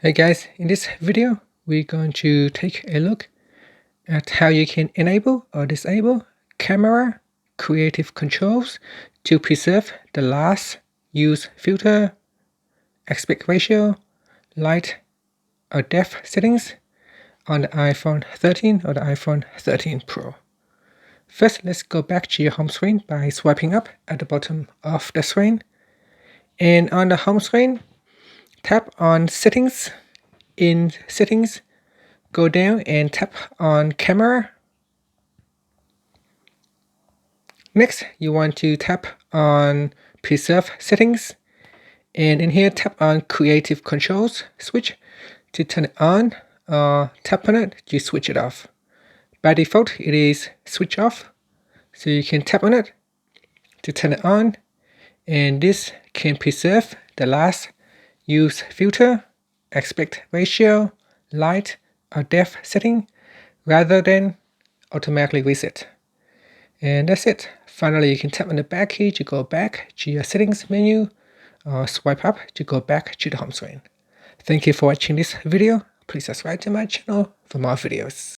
Hey guys, in this video, we're going to take a look at how you can enable or disable camera creative controls to preserve the last used filter, aspect ratio, light, or depth settings on the iPhone 13 or the iPhone 13 Pro. First, let's go back to your home screen by swiping up at the bottom of the screen. And on the home screen, tap on Settings. In Settings, go down and tap on Camera. Next, you want to tap on Preserve Settings. And in here, tap on Creative Controls switch to turn it on, or tap on it to switch it off. By default, it is switch off, so you can tap on it to turn it on, and this can preserve the last used filter, aspect ratio, light, or depth setting rather than automatically reset. And that's it. Finally, you can tap on the back key to go back to your settings menu, or swipe up to go back to the home screen. Thank you for watching this video. Please subscribe to my channel for more videos.